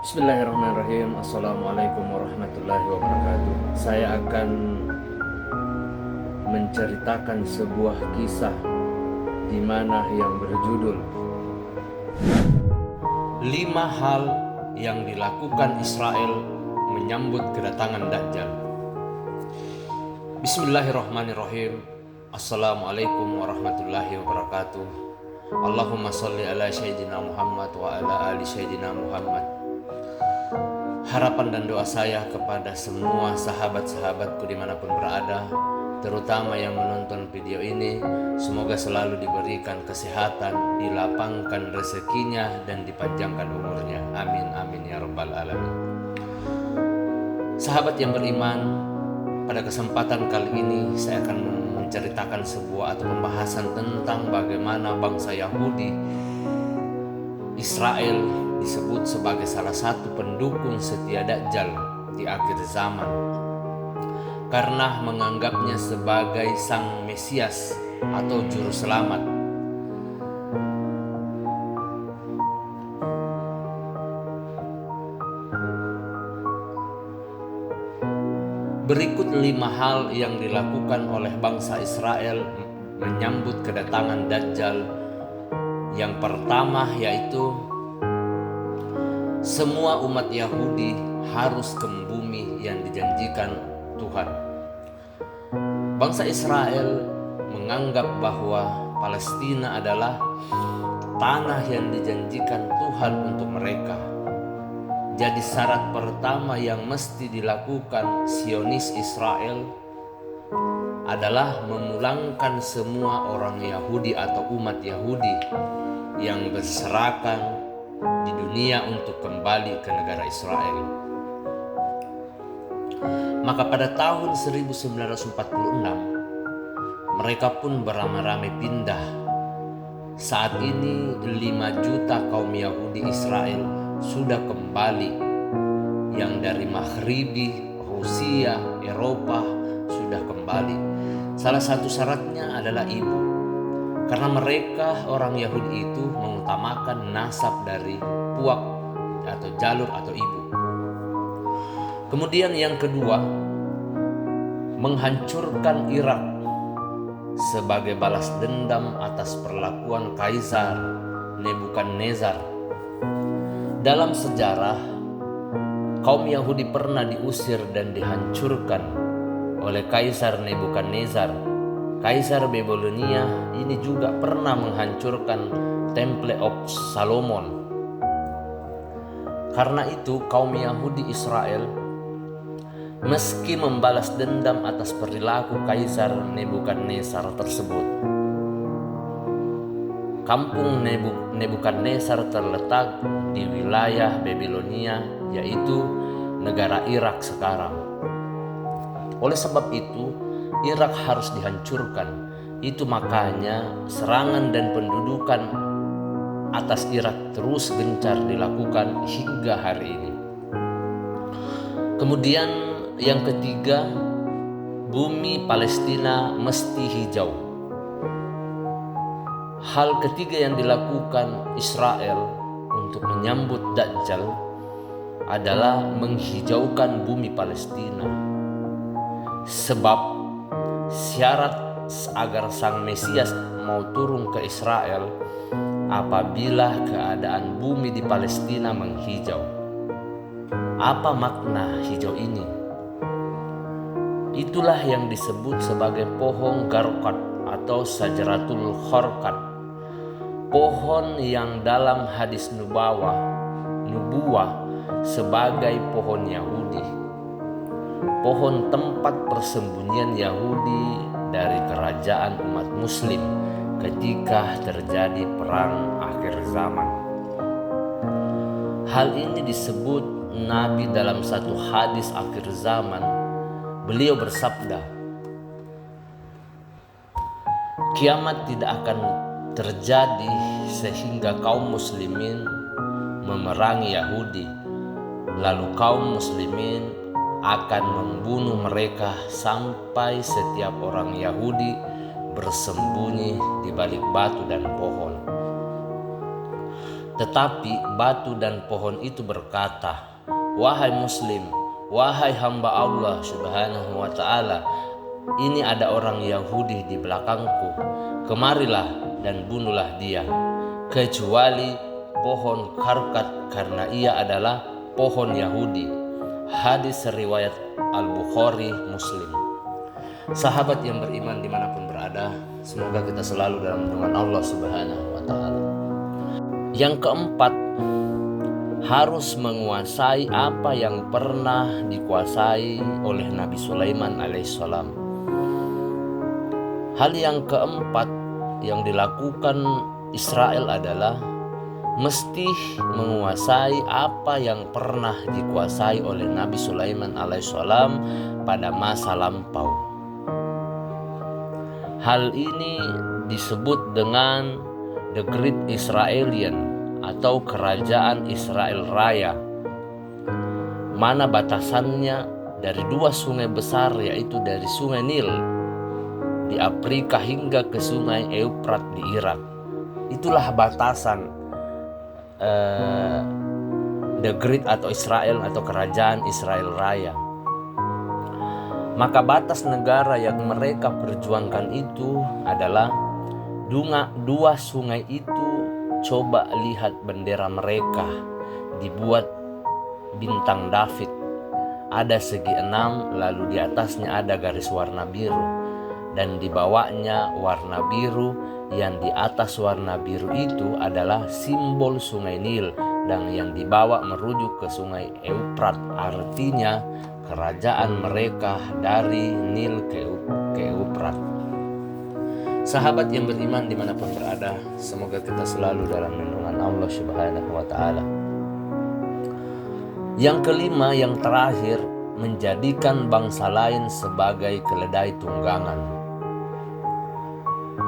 Bismillahirrahmanirrahim. Assalamualaikum warahmatullahi wabarakatuh. Saya akan menceritakan sebuah kisah di mana yang berjudul 5 hal yang dilakukan Israel menyambut kedatangan Dajjal. Bismillahirrahmanirrahim. Assalamualaikum warahmatullahi wabarakatuh. Allahumma sholli ala sayyidina Muhammad wa ala ali sayyidina Muhammad. Harapan dan doa saya kepada semua sahabat-sahabatku dimanapun berada, terutama yang menonton video ini, semoga selalu diberikan kesehatan, dilapangkan rezekinya, dan dipanjangkan umurnya. Amin amin ya rabbal alamin. Sahabat yang beriman, pada kesempatan kali ini saya akan menceritakan sebuah atau pembahasan tentang bagaimana bangsa Yahudi Israel disebut sebagai salah satu pendukung setia Dajjal di akhir zaman karena menganggapnya sebagai sang Mesias atau juru selamat. Berikut 5 hal yang dilakukan oleh bangsa Israel menyambut kedatangan Dajjal. Yang pertama yaitu semua umat Yahudi harus ke bumi yang dijanjikan Tuhan. Bangsa Israel menganggap bahwa Palestina adalah tanah yang dijanjikan Tuhan untuk mereka. Jadi syarat pertama yang mesti dilakukan Zionis Israel adalah memulangkan semua orang Yahudi atau umat Yahudi yang berserakan di dunia untuk kembali ke negara Israel. Maka pada tahun 1946 mereka pun beramai-ramai pindah. Saat ini 5 juta kaum Yahudi Israel sudah kembali, yang dari Maghribi, Rusia, Eropa sudah kembali. Salah satu syaratnya adalah ibu, karena mereka orang Yahudi itu mengutamakan nasab dari puak atau jalur atau ibu. Kemudian yang kedua, menghancurkan Irak sebagai balas dendam atas perlakuan Kaisar Nebukadnezar. Dalam sejarah, kaum Yahudi pernah diusir dan dihancurkan oleh Kaisar Nebukadnezar. Kaisar Babilonia ini juga pernah menghancurkan Temple of Solomon. Karena itu kaum Yahudi Israel meski membalas dendam atas perilaku Kaisar Nebukadnezar tersebut. Kampung Nebukadnezar terletak di wilayah Babilonia, yaitu negara Irak sekarang. Oleh sebab itu Irak harus dihancurkan. Itu makanya serangan dan pendudukan atas Irak terus gencar dilakukan hingga hari ini. Kemudian yang ketiga, bumi Palestina mesti hijau. Hal ketiga yang dilakukan Israel untuk menyambut Dajjal adalah menghijaukan bumi Palestina. Sebab syarat agar sang Mesias mau turun ke Israel apabila keadaan bumi di Palestina menghijau. Apa makna hijau ini? Itulah yang disebut sebagai pohon garkat atau Syajaratul Kharqad, pohon yang dalam hadis nubuah sebagai pohon Yahudi, pohon tempat persembunyian Yahudi dari kerajaan umat Muslim ketika terjadi perang akhir zaman. Hal ini disebut Nabi dalam satu hadis akhir zaman. Beliau bersabda, kiamat tidak akan terjadi sehingga kaum muslimin memerangi Yahudi, lalu kaum muslimin akan membunuh mereka sampai setiap orang Yahudi bersembunyi di balik batu dan pohon. Tetapi batu dan pohon itu berkata, "Wahai Muslim, wahai hamba Allah Subhanahu wa ta'ala, ini ada orang Yahudi di belakangku. Kemarilah dan bunuhlah dia, kecuali pohon karkat, karena ia adalah pohon Yahudi." Hadis riwayat Al-Bukhari, Muslim. Sahabat yang beriman dimanapun berada, semoga kita selalu dalam lindungan Allah Subhanahu wa ta'ala. Yang keempat, harus menguasai apa yang pernah dikuasai oleh Nabi Sulaiman alaihissalam. Hal yang keempat yang dilakukan Israel adalah mesti menguasai apa yang pernah dikuasai oleh Nabi Sulaiman alaihissalam pada masa lampau. Hal ini disebut dengan The Great Israelian atau Kerajaan Israel Raya, mana batasannya dari dua sungai besar, yaitu dari Sungai Nil di Afrika hingga ke Sungai Eufrat di Irak. Itulah batasan The Great atau Israel atau Kerajaan Israel Raya. Maka batas negara yang mereka perjuangkan itu adalah dua sungai itu. Coba lihat bendera mereka, dibuat bintang David, ada segi 6, lalu di atasnya ada garis warna biru, dan di bawahnya warna biru. Yang di atas warna biru itu adalah simbol Sungai Nil, dan yang di bawah merujuk ke Sungai Eufrat, artinya kerajaan mereka dari Nil ke Eufrat. Sahabat yang beriman dimanapun berada, semoga kita selalu dalam lindungan Allah Subhanahu wa ta'ala. Yang kelima, yang terakhir, menjadikan bangsa lain sebagai keledai tunggangan.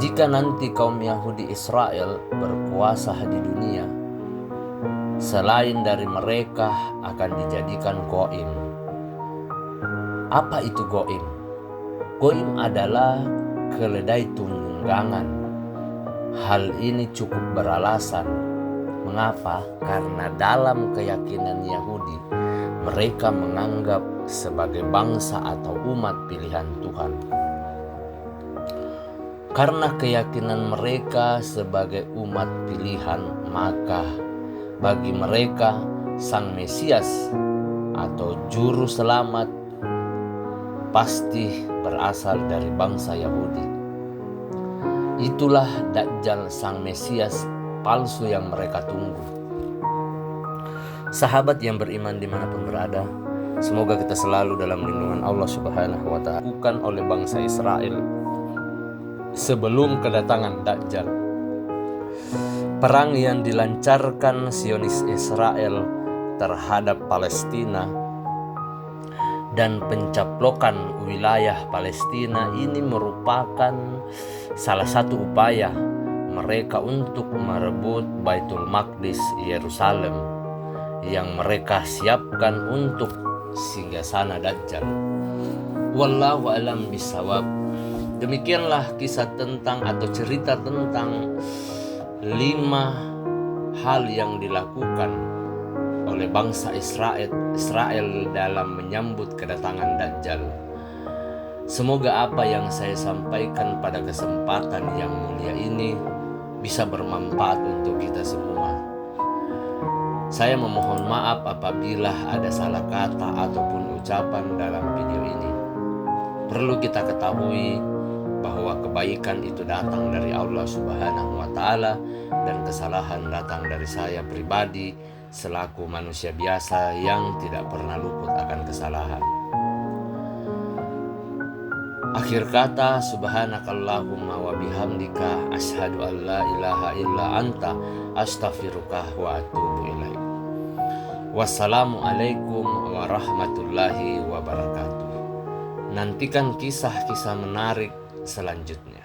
Jika nanti kaum Yahudi Israel berkuasa di dunia, selain dari mereka akan dijadikan goim. Apa itu goim? Goim adalah keledai tunggangan. Hal ini cukup beralasan. Mengapa? Karena dalam keyakinan Yahudi, mereka menganggap sebagai bangsa atau umat pilihan Tuhan. Karena keyakinan mereka sebagai umat pilihan, maka bagi mereka Sang Mesias atau Juru Selamat pasti berasal dari bangsa Yahudi. Itulah Dajjal, Sang Mesias palsu yang mereka tunggu. Sahabat yang beriman dimanapun berada, semoga kita selalu dalam lindungan Allah Subhanahu wa ta'ala. Bukan oleh bangsa Israel sebelum kedatangan Dajjal. Perang yang dilancarkan Zionis Israel terhadap Palestina dan pencaplokan wilayah Palestina ini merupakan salah satu upaya mereka untuk merebut Baitul Maqdis Yerusalem yang mereka siapkan untuk singgasana Dajjal. Wallahu alam bisawab. Demikianlah kisah tentang atau cerita tentang 5 hal yang dilakukan oleh bangsa Israel dalam menyambut kedatangan Dajjal. Semoga apa yang saya sampaikan pada kesempatan yang mulia ini bisa bermanfaat untuk kita semua. Saya memohon maaf apabila ada salah kata ataupun ucapan dalam video ini. Perlu kita ketahui bahwa kebaikan itu datang dari Allah Subhanahu wa ta'ala dan kesalahan datang dari saya pribadi selaku manusia biasa yang tidak pernah luput akan kesalahan. Akhir kata, subhanakallahumma wa bihamdika asyhadu an la ilaha illa anta astaghfiruka wa atubu ilaik. Wassalamualaikum warahmatullahi wabarakatuh. Nantikan kisah-kisah menarik selanjutnya.